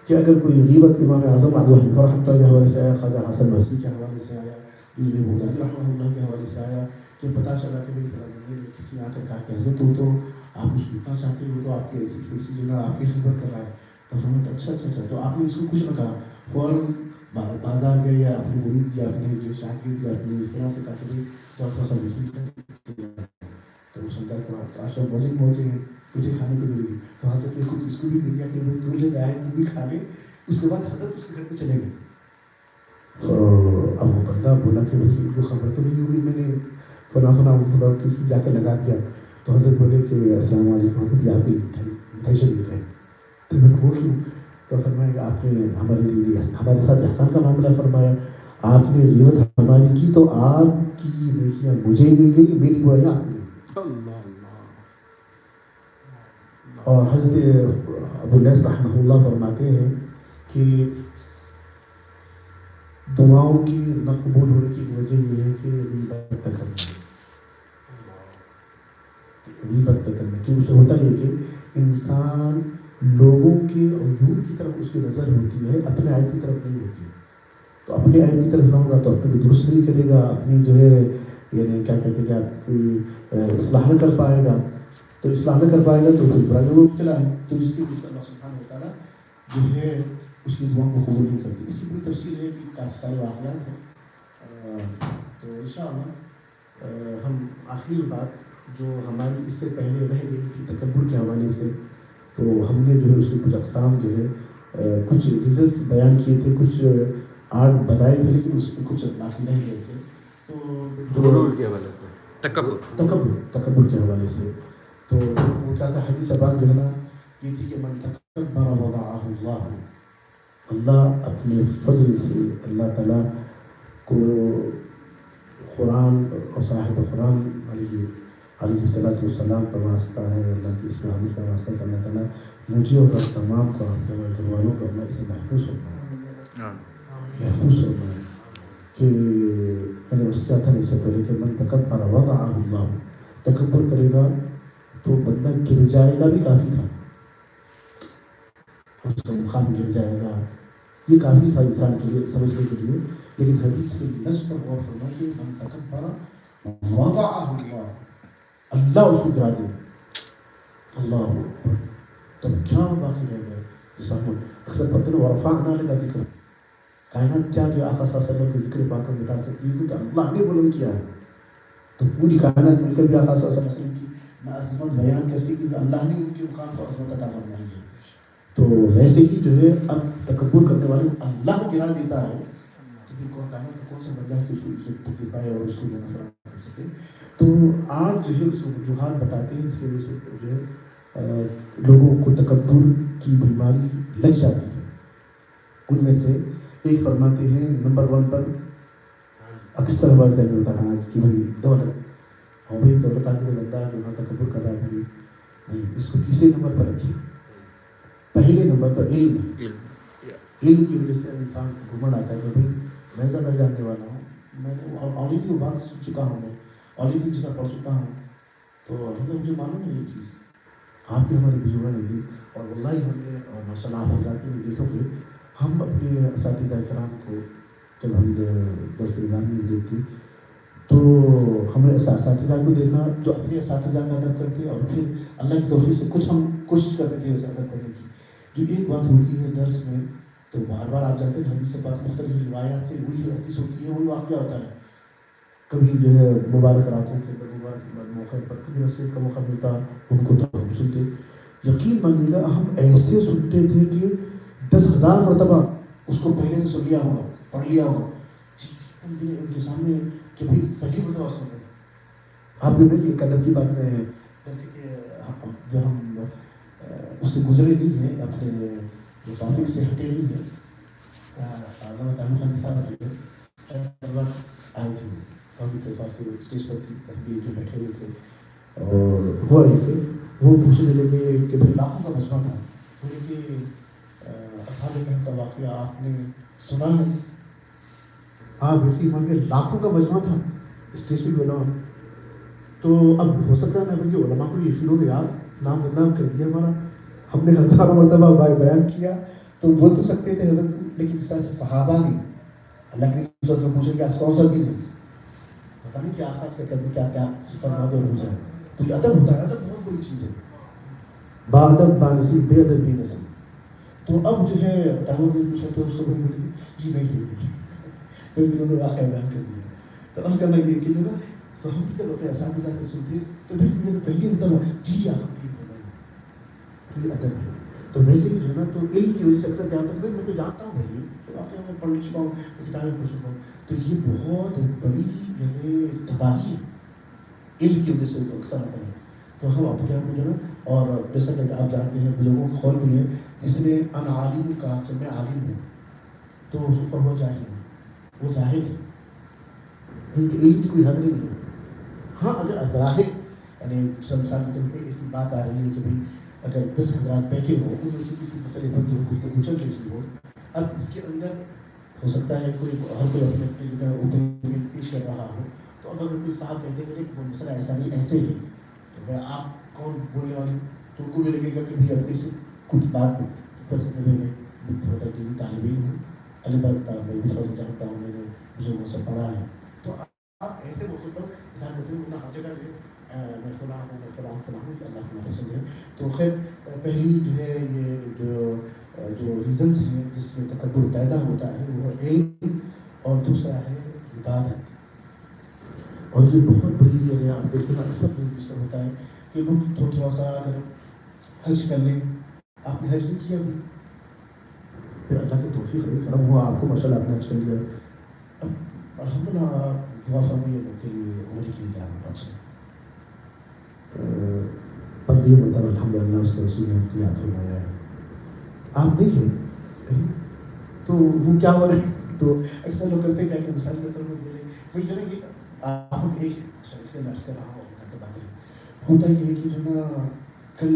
کہ اگر کوئی غیبت امام اعظم ابو حنیفہ رحمۃ اللہ کے حوالے سے آیا، خواجہ حسن بصری کے حوالے سے آیا، ابن بغدادی رحمہ اللہ کے حوالے سے آیا، کہ پتہ چلا کہ بھائی فلاں نے کسی نے آ کر کہا کہ حضرت ہو تو آپ اس کو اتنا چاہتے ہو تو آپ کی ایسی ایسی جو نا آپ کی خدمت کر رہا ہے. تو فرمایا اچھا تو آپ نے اس کو کچھ نہ کہا، فوراً بازار گئے یا اپنے مرید یا اپنے جو شاگرد یا اپنے فلاں سے کہا کہ بھائی تو تھوڑا سا میٹنگ تو سنتا تھا آج بجٹ پہنچے ہیں مجھے کھانے کو ملے گی. تو حضرت نے خود اس کو بھی دے دیا کہ تم لے آئے تم بھی کھا لے. اس کے بعد حضرت اس کے گھر پہ چلے گئے. اب وہ بندہ بولا کہ ان کو خبر تو نہیں ہوئی، میں نے فلاں کسی جا کے لگا دیا. تو حضرت بولے کہ السلام علیکم حضرت، یہ آپ کی مٹھائی شریف ہے. تو میں بول رہی ہوں تو فرمایا کہ آپ نے ہمارے لیے ہمارے ساتھ احسان کا معاملہ فرمایا، آپ نے غیبت ہماری کی تو آپ کی نیکیاں مجھے مل گئی، میری برائیاں آپ نے. اور حضرت ابو لیث رحمہ اللہ فرماتے ہیں کہ دعاؤں کی نہ قبول ہونے کی وجہ یہ ہے کہ غیبت نہ کرنا. کیوں اس سے ہوتا ہے کہ انسان لوگوں کے عیوب کی طرف اس کی نظر ہوتی ہے، اپنے عیب کی طرف نہیں ہوتی. تو اپنے عیب کی طرف نہ ہوگا تو اپنے کو درست نہیں کرے گا، اپنی جو ہے یعنی کیا کہتے ہیں کہ آپ کوئی اصلاح نہ کر پائے گا. تو اصلاح نہ کر پائے گا تو پھر برائیوں میں مبتلا ہے. تو اس کی وجہ سے اللہ سبحانہ و تعالیٰ جو ہے اس کی دعاؤں کو قبول نہیں کرتی. اس کی پوری تفصیل ہے کہ کافی سارے واقعات ہیں. تو انشاءاللہ ہم آخری بات جو ہماری اس سے پہلے رہ گئی تھی تکبر کے حوالے سے، تو ہم نے جو ہے اس کی کچھ اقسام جو ہے کچھ ریزنس بیان کیے تھے، کچھ آرٹ بتائے تھے، لیکن اس میں کچھ داخل نہیں گئے تھے. تو غرور کے حوالے سے، تکبر کے حوالے سے تو وہ کیا تھا، حدیث بات جو ہے نا یہ تھی کہ من تکبر وضعہ اللہ، اللہ اپنے فضل سے اللہ تعالیٰ کو قرآن اور صاحب قرآن علیہ الصلاۃ والسلام کا واسطہ ہے، اللہ کی اس میں حاضر کا واسطہ ہے کہ اللہ تعالیٰ مجھے اور تمام کو اپنے گھر والوں کو اپنا اسے محفوظ فرمائے. کہ میں نے اس کیا تھا اس سے پہلے کہ من تکبر وضعہ اللہ، تکبر کرے گا تو بندہ گر جائے گا بھی کافی تھا، اس کا مقام گر جائے گا، یہ کافی تھا انسان کے لیے سمجھنے کے لیے. لیکن حدیث کے لفظ پر غور فرما کہ من تکبر وضعہ اللہ، اللہ اس کو گرا دے. اللہ اکبر، تب کیا باقی رہ گئے. جیسا ہم اکثر پڑھتے ہیں ورفعنا لک ذکرک، کائنات کیا جو آقا صلی اللہ علیہ وسلم کے ذکر پاک کو مٹا سکتی ہے کیونکہ اللہ نے بلند کیا ہے. تو پوری کائنات مل کر بھی آقا صلی اللہ علیہ وسلم کی نہ عظمت بیان کر سکتی کیونکہ اللہ نے ان کے مقام کو عظمت عطا فرمائی ہے. تو ویسے ہی جو ہے اب تکبر کرنے والے کو اللہ گرا دیتا ہے، تو پھر کائنات کا کون سا بندہ ہے کہ اس کو عزت دے پائے اور اس کو فراہم کر سکے. تو آج جو ہے اس کو وجوہات بتاتے ہیں، اس کی وجہ سے جو ہے لوگوں کو تکبر کی بیماری لگ جاتی ہے. ان میں سے ایک فرماتے ہیں نمبر 1 پر اکثر ہمارے ذہن میں ہوتا ہے آج کی بھائی دولت، اور بھائی دولت آگے تو بندہ کہ وہاں تکبر کر رہا ہے نہیں، اس کو تیسرے نمبر پر رکھیے. پہلے نمبر پر علم کی وجہ سے انسان کو گھمنڈ آتا ہے کہ بھائی میں زیادہ جاننے والا ہوں، میں نے آلریڈی وہ بات سن چکا ہوں، میں آلریڈی اس کا پڑھ چکا ہوں، تو مجھے معلوم ہے یہ چیز. آپ کے ہمارے بزرگوں نے دی، اور واللہ ہم نے ماشاء اللہ آپ حضرات میں دیکھو گے ہم اپنے اساتذہ کرام کو جب ہم درس نظام میں دیکھتے تو ہم نے اساتذہ کو دیکھا جو اپنے اساتذہ کا ادب کرتے اور پھر اللہ کی توفیق سے کچھ ہم کوشش کرتے تھے اس ادب کرنے کی. جو ایک بات ہوتی ہے درس میں تو بار بار آپ جاتے ہیں حدیث پاک مختلف روایات سے وہی حدیث ہوتی ہے، وہی واقعہ ہوتا ہے. کبھی جو ہے مبارک راتوں کے موقع پر کبھی نصیحت کا موقع ملتا ان کو تو ہم سنتے. یقین مانیے گا ہم ایسے سنتے تھے کہ 10,000 مرتبہ اس کو پہلے سے سن لیا ہوگا, پڑھ لیا ہوگا. ان کے سامنے کہ بھائی پہلی مرتبہ سن رہے ہیں. آپ بھی نہیں, ایک ادب کی بات میں ہے جیسے کہ جو ہم اس سے گزرے نہیں ہیں, اپنے جو ٹاپک سے ہٹے نہیں ہیں. علامہ تعلق خان صاحب آئے تھے, کافی طرح سے اسٹیج پر تھی, تحریر جو بیٹھے ہوئے تھے, اور ہوا یہ کہ وہ پوچھنے لگے کہ بھائی لاکھوں کا مجمع تھا, بولے کہ اصحاب کہف کا واقعہ آپ نے سنا ہے؟ آپ یقین مانیے لاکھوں کا مجمع تھا, اسٹیج پہ بنا. تو اب ہو سکتا ہے نا کہ علماء کو یہ فیل ہو گیا, یار نام بدنام کر دیا ہمارا, ہم نے ہزاروں مرتبہ بیان کیا, تو بول تو سکتے تھے حضرت, لیکن اس طرح سے صحابہ نے اللہ کے رسول سے پوچھیں کہ آج کون سا دن ہے, پتا نہیں کیا آج کا کہتے کیا کیا فرما دے ہو جائے. تو یہ ادب ہوتا ہے, ادب بہت بڑی چیز ہے, با ادب با نصیب, بے ادب بے نصیب. تو اب جو ہے تعلق سے پوچھا تو اس کو بولے جی نہیں تو انہوں نے واقعہ بیان کر دیا. تو عرض کرنا یہ کہ جو نا, تو ہم کیا ہوتے ہیں اساتذہ سے سنتے تو پھر میرے پہلی مرتبہ جی آپ یہ بولیں, یہ ادب ہے. تو ویسے ہی جو ہے نا, تو علم کی وجہ سے اکثر کیا ہوتا ہے, میں تو جانتا ہوں بھائی, تو واقعہ میں پڑھ چکا ہوں, کتابیں پڑھ چکا ہوں, تو یہ بہت بڑی یعنی تباہی ہے علم کی وجہ سے اکثر آتا ہے. تو ہم اپنے آپ کو جو ہے نا, اور جیسا کہ آپ جانتے ہیں بزرگوں کو قول بھی ہے, جس نے ان عالم کہا کہ میں عالم ہوں, تو اس کو وہ جاہل ہے, وہ جاہل ہے, کیونکہ علم کی کوئی حد نہیں ہے. ہاں اگر ازراہ یعنی مثال کے طور پہ ایسی بات آ رہی ہے کہ بھائی اگر 10 حضرات بیٹھے ہو, ان میں سے کسی مسئلے پر جو گفتگو چل رہی ہو, اب اس کے اندر ہو سکتا ہے کوئی ہر کوئی اپنے اپنے جو ہے ادھر پیش کر رہا ہو, تو اب اگر کوئی صاحب کہتے ہیں کہ وہ مسئلہ ایسا نہیں ایسے ہے, تو میں آپ کون بولنے والے, تو ان کو بھی لگے گا کہ بھائی اپنی سے کچھ بات میں ہوتا ہے دینی طالب علم ہوں, البتہ میں بھی تھوڑا سا جانتا ہوں, میں نے بزرگوں سے پڑھا ہے. تو آپ ایسے موقع پر انسان ویسے اپنا ہر جگہ جو میں فلاں ہوں, میں فلاں ہوں کہ اللہ کو پسند ہے. تو خیر پہلی جو ہے یہ جو ریزنس ہیں جس میں تکبر پیدا ہوتا ہے وہ علم, اور دوسرا ہے عبادت. اور یہ بہت بڑی ہے, آپ دیکھیں اکثر دوسرا ہوتا ہے کہ لوگ تھوڑا سا اگر حج کر لیں, آپ نے حج نہیں کیا ابھی, پھر اللہ کی توفیق ہے, کرم ہوا آپ کو, ماشاء اللہ آپ نے حج کر لیا, اب الحمدللہ دعا فرمائیے لوگ کے لیے, عمر کے لیے جا رہا ہوں, پر یہ مرتبہ الحمدللہ اس کے رسول نے ہم کو یاد فرمایا ہے. آپ نہیں ہیں تو وہ کیا ہو رہا ہے, تو اکثر لوگ کرتے ہیں کہ مثال کے طور پر بولے وہی جو ہے یہ آپ ایک سے میں عرض کر رہا ہوں, ہوتا یہ ہے کہ جو نا کل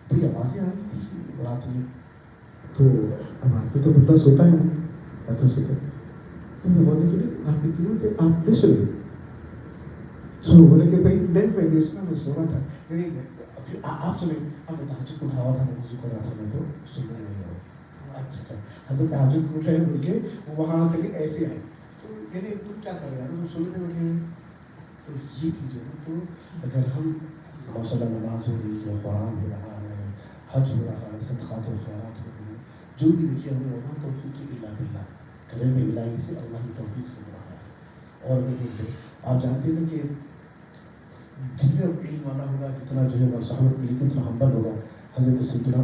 بڑی آوازیں آ رہی تھی رات میں, تو اب رات میں تو بندہ سوتا ہے, راتوں سے تو میں بولنے کے لیے بات کہتی ہوں کہ آپ نہیں سنے, سو بولے کہ بھائی نہیں میں سنا, میں سو رہا تھا, پھر آپ سنیں, اب میں تہجد کو اٹھا ہوا تھا, میں وضو کر رہا تھا, میں تو سننے نہیں ہوا. اچھا اچھا حضرت تہجد کو اٹھے بول کے وہاں سے ایسے آئے, تو یعنی تم کیا کر رہے ہیں, ہم سننے بیٹھے ہیں. تو یہ چیز ہے نا, تو اگر ہم ماشاء اللہ نماز ہو رہی ہے, قرآن ہو رہا ہے, حج ہو رہا ہے, صدقات و خیرات ہو رہی ہیں, جو بھی دیکھیے ہمیں وہاں توفیق الا باللہ, کرم الہی سے, اللہ کی توفیق سے ہو رہا ہے. اور بھی آپ جانتے ہیں کہ جتنے علم والا ہوگا, جتنا جو ہے صحبت ملی, اتنا ہمبل ہوگا. حضرت سیدنا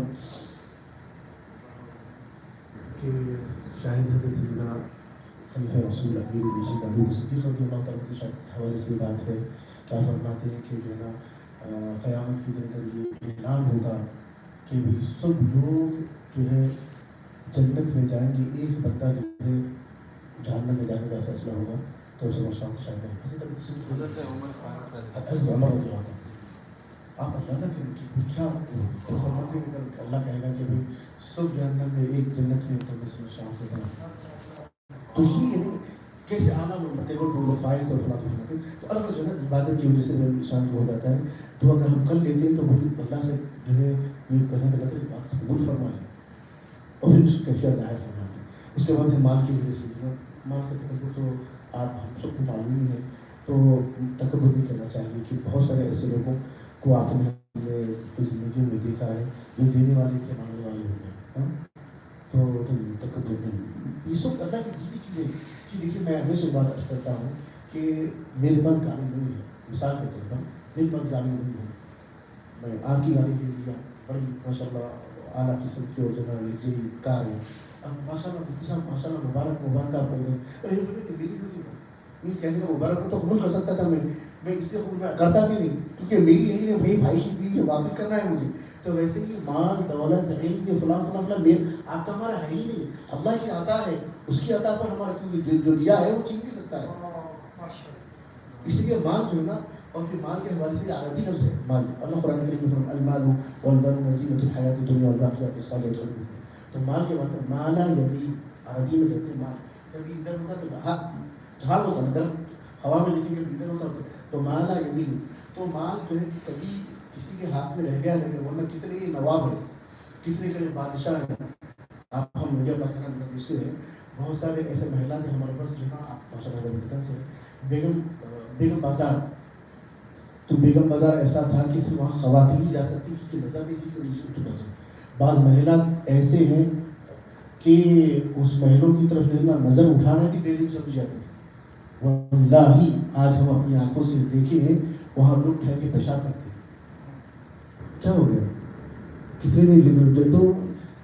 کہ شاید حضرت سیدنا خلیفہ رسول امیر المومنین ابو بکر صدیق رضی اللہ تعالیٰ کے حوالے سے بات ہے, کیا فرماتے ہیں کہ جو ہے نا قیامت کے دن کا یہ اعلان ہوگا کہ بھی سب لوگ جو ہے جنت میں جائیں گے, ایک بندہ جو ہے جہنم میں جانے کا فیصلہ ہوگا. تو اسے شام کو شاید حضرت عمر رضی اللہ عنہ, آپ اندازہ کریں کہ کیا تو فرماتے ہیں کہ اللہ کہے گا کہ بھائی سب جہنم میں, ایک جنت میں, تو بس شام کو جانا. تو یہ کیسے آنا وہ فائز اور فلاں فرماتے ہیں. تو اللہ جو ہے عبادت کی وجہ سے انسان کو ہو جاتا ہے. تو اگر ہم کر لیتے ہیں تو وہ اللہ سے جو ہے یہ کہنے کا اللہ بات قبول فرما لیں, اور پھر اس کی کیفیت ظاہر فرماتے ہیں. اس کے بعد ہے مال کی وجہ سے, مال کا تکبر تو آپ ہم سب کو معلوم ہی ہے, تو تکبر نہیں کرنا چاہیے کہ بہت سارے ایسے لوگوں کو آپ نے زندگی میں دیکھا ہے جو دینے والے تھے مانگنے والے ہو گئے. تو تکبر نہیں, یہ سب اللہ کی دی ہوئی چیزیں کہ دیکھیے میں ہمیشہ بات عرض کرتا ہوں کہ میرے پاس گاڑی نہیں ہے، مثال کے طور پر میرے پاس گاڑی نہیں ہے، میں آپ کی گاڑی لے لیا، بڑی ماشاء اللہ اعلیٰ قسم کی اور جو ہے جی کار ہے، اب ماشاء اللہ مفتی صاحب ماشاء اللہ مبارک آپ کو میری نہیں اس کہنے کا مبارک کو تو قبول کر سکتا تھا میں اس لیے قبول کرتا بھی نہیں کیونکہ میری یہی نہیں میری بھائی کی دی جو واپس کرنا ہے مجھے، تو ویسے ہی مال دولت علم کے فلاں فلاں فلاں آپ کا ہمارا ہے ہی نہیں، اللہ کی عطا ہے، اس کی عطا پر ہمارا کیونکہ جو دیا ہے وہ چھین نہیں سکتا ہے، اس لیے مال جو ہے نا، اور پھر مال کے حوالے سے عربی لفظ ہے مال، اللہ قرآن کریم میں فرماتا ہے المال والبنون زینۃ الحیات الدنیا والباقیات الصالحات خیر، تو مال کے مطلب مالا یعنی عربی میں کہتے ہیں مال، کبھی ادھر ہوتا تو ہاتھ جھاڑ ہوتا ہے ادھر ہوا میں دیکھیں گے ادھر ہوتا تو مالا یعنی، تو مال جو ہے کبھی کسی کے ہاتھ میں رہ گیا ورنہ کتنے نواب ہیں، کتنے کے بادشاہ ہیں، آپ ہم انڈیا پاکستان بنگلہ سے ہیں، بہت سارے ایسے محلات ہیں ہمارے پاس جہاں آپ ماشاء اللہ سے بیگم بازار، تو بیگم بازار ایسا تھا کہ صرف وہاں خواتین ہی جا سکتی کی نظر نہیں تھی کہ بعض محلات ایسے ہیں کہ اس محلوں کی طرف نظر اٹھانا بھی بے دل سمجھ جاتی تھی، واللہ آج ہم اپنی آنکھوں سے دیکھے ہیں وہاں لوگ ٹھہر کے پیشاب کرتے ہیں، کیا ہو گیا کتنے نہیں لمٹ ہے، تو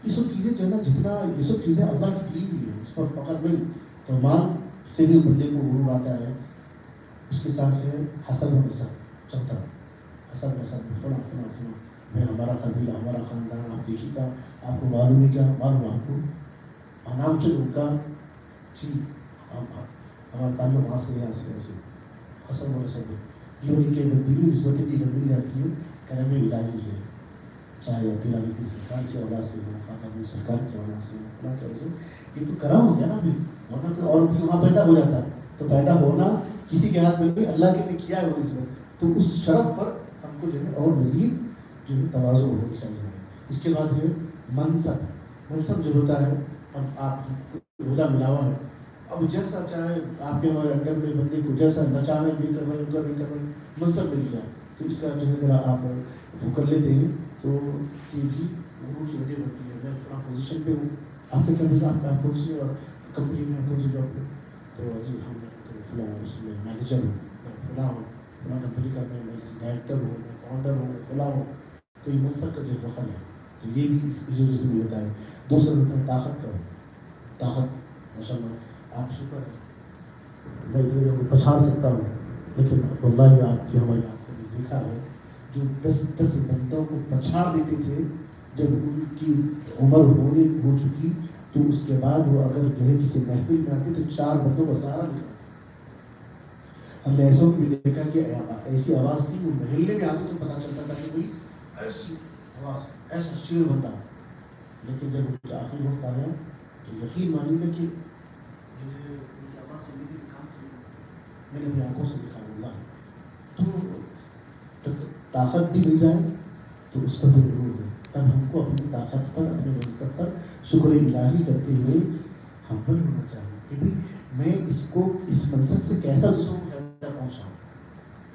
یہ سب چیزیں جو ہے نا جتنا یہ سب چیزیں اللہ کی دی ہوئی ہے اس پر فخر نہیں، تو مال سے بھی بندے کو غرور آتا ہے، اس کے ساتھ ہے حسد و نسب چلتا ہے، حسد نسب فلاں فلاں فلاں میں ہمارا قبیلہ ہمارا خاندان، آپ دیکھیے گا آپ کو معلوم ہے کیا معلوم آپ کو نام سے ان کا جی ہمارا تعلق وہاں سے حسد و نسب یہ ان کے دلی نسبتیں بھی مل جاتی ہیں، کرم الہی ہے، چاہے عبدالعلی کی سرکار کی اولاد سے ہو، خاتم سرکار کی اولاد سے ہو، اللہ کی وجہ یہ تو کرم ہو گیا نا پھر، ورنہ کوئی اور بھی وہاں پیدا ہو جاتا ہے، تو پیدا ہونا کسی کے ہاتھ میں نہیں، اللہ کے نے کیا ہے وہ نسبت، تو اس شرف پر ہم کو جو ہے اور مزید جو ہے تواضع ہونی چاہیے، اس کے بعد ہے منصب جو ہوتا ہے، اب آپ عہدہ ملا ہوا ہے، اب جیسا چاہے آپ کے ہمارے انڈر میں بندے کو جیسا نہ چاہے بھی کر رہے منصب مل گیا، تو اس کا جو ہے ذرا آپ وہ کر لیتے ہیں تو یہ بھی غرور کی وجہ بنتی ہے، میں فلاں پوزیشن پہ ہوں، آپ نے کبھی آپ کون سی کمپنی میں کون سی جاب پہ، تو جی ہم فلاں اس میں مینیجر ہوں، فلاں ہوں، فلاں کمپنی کا میں ڈائریکٹر ہوں، میں فاؤنڈر ہوں، فلاں ہوں، تو یہ منصب کا جو فخر ہے، تو یہ بھی اس وجہ سے بھی ہوتا ہے، دوسرا ہوتا ہے طاقت کا، طاقت ماشاء اللہ آپ شکر ہے میں اتنے کو پچھاڑ سکتا ہوں، لیکن واللہ آپ کی ہماری آنکھوں نے دیکھا ہے جو 10 بندوں کو پچھاڑ دیتے تھے جب ان کی عمر ہو چکی تو اس کے بعد وہ اگر جو ہے کسی محفل میں آتے تو 4 بندوں کا سہارا نکالتے، ہم نے ایسا بھی دیکھا کہ ایسی آواز تھی وہ محلے میں آتے تو پتا چلتا تھا کہ کوئی ایسی آواز ایسا شیر بنتا، لیکن جب ان کا آخری وقت آیا تو یقین مانیے گا کہ میں نے اپنی آنکھوں سے دیکھا اللہ، تو طاقت بھی مل جائے تو اس پر بھی غرور ہے، تب ہم کو اپنی طاقت پر اپنے منصب پر شکر الہی کرتے ہوئے ہمبل ہونا چاہیے کہ بھائی میں اس منصب سے کیسا دوسروں کو فائدہ پہنچاؤں،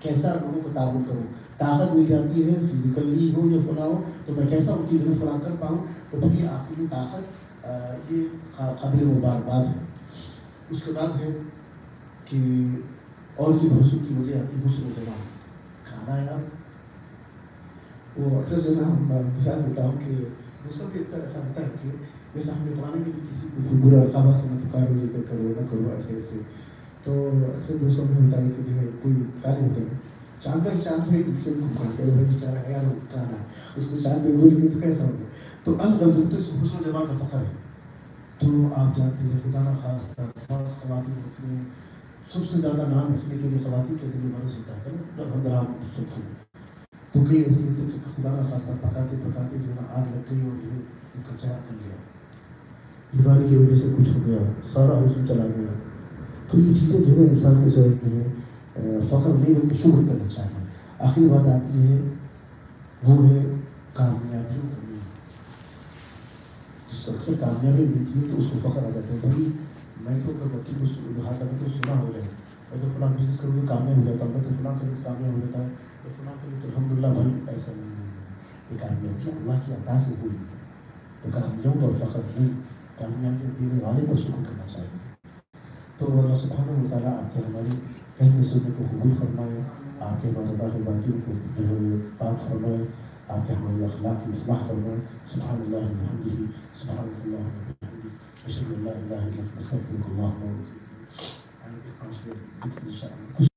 کیسا لوگوں کو تعاون کروں، طاقت مل جاتی ہے فزیکلی ہو یا فلاں ہو تو میں کیسا ان کی ضرورت فراہم کر پاؤں، تو پھر آپ کی طاقت یہ قابل مبارکباد ہے۔ اس کے بعد ہے کہ اور یہ حسن کی وجہ آتی ہے حسن و جمال، کھانا ہے اب وہ اکثر جو ہے نا ہم مثال دیتا ہوں کہ دوسروں کے اکثر ایسا ہوتا ہے کہ جیسا ہم نے پڑھانے کے بھی کسی کو برا القابہ سے نہ پکارو یہ کرو نہ کرو ایسے ایسے، تو اکثر دوستوں میں ہوتا ہے کہ جو ہے کوئی کارے ہوتے ہیں چاند ہے کیوں کھاتے ہیں بیچارہ ہے یار کھانا اس کو چاند بول کے تو کیسا ہوگا، تو الغرض تو حسن و جمال کا فخر ہے، تو آپ جانتے ہیں خدا نہ خاص خواتین ہوتی ہیں، سب سے زیادہ نام رکھنے کے لیے خواتین کے دل مرض ہوتا ہے نا، تو کئی ایسی ہوتی ہے کہ خدا نہ خاصہ پکاتے پکاتے جو ہے نا آگ لگ گئی اور جو ہے ان کا چہرہ کھل گیا، بیماری کی وجہ سے کچھ ہو گیا، سارا حسن چلا گیا، تو یہ چیزیں جو ہے انسان کو جو ہے فخر نہیں بلکہ شکر کرنا چاہیے۔ آخری بات آتی ہے وہ ہے کامیابیوں کا نہیں، جس کو اکثر کامیابی ملتی ہے تو اس کو فخر آ جاتا ہے، بھائی میں تو وکیل کو لہٰذا میں تو سنا ہو جائے، میں تو فلاں بزنس کروں گا کامیاب ہو جاتا ہوں، میں تو فلاں کروں تو کامیاب ہو جاتا ہے، تو فلاں کروں تو الحمدللہ بھائی ایسا نہیں ہے، یہ کامیابی اللہ کی عطا سے ہوئی ہے، تو کامیابیوں پر فخر نہیں، کامیابی دینے والے کو شکر کرنا چاہیے. تو اللہ سبحانہ و تعالیٰ آپ کے ہماری کہنے سننے کو قبول فرمائے, آپ کے ہمارے ظاہر باطن کو جو ہے پاک فرمائے, آپ کے ہمارے اخلاق کی اصلاح فرمائے. سبحان اللہ و بحمدہ, سبحان اللہ و بحمدہ, اشہد ان لا الہ الا انت استغفرک اللہم و اتوب الیک. آئیں 5 منٹ ذکر انشاءاللہ.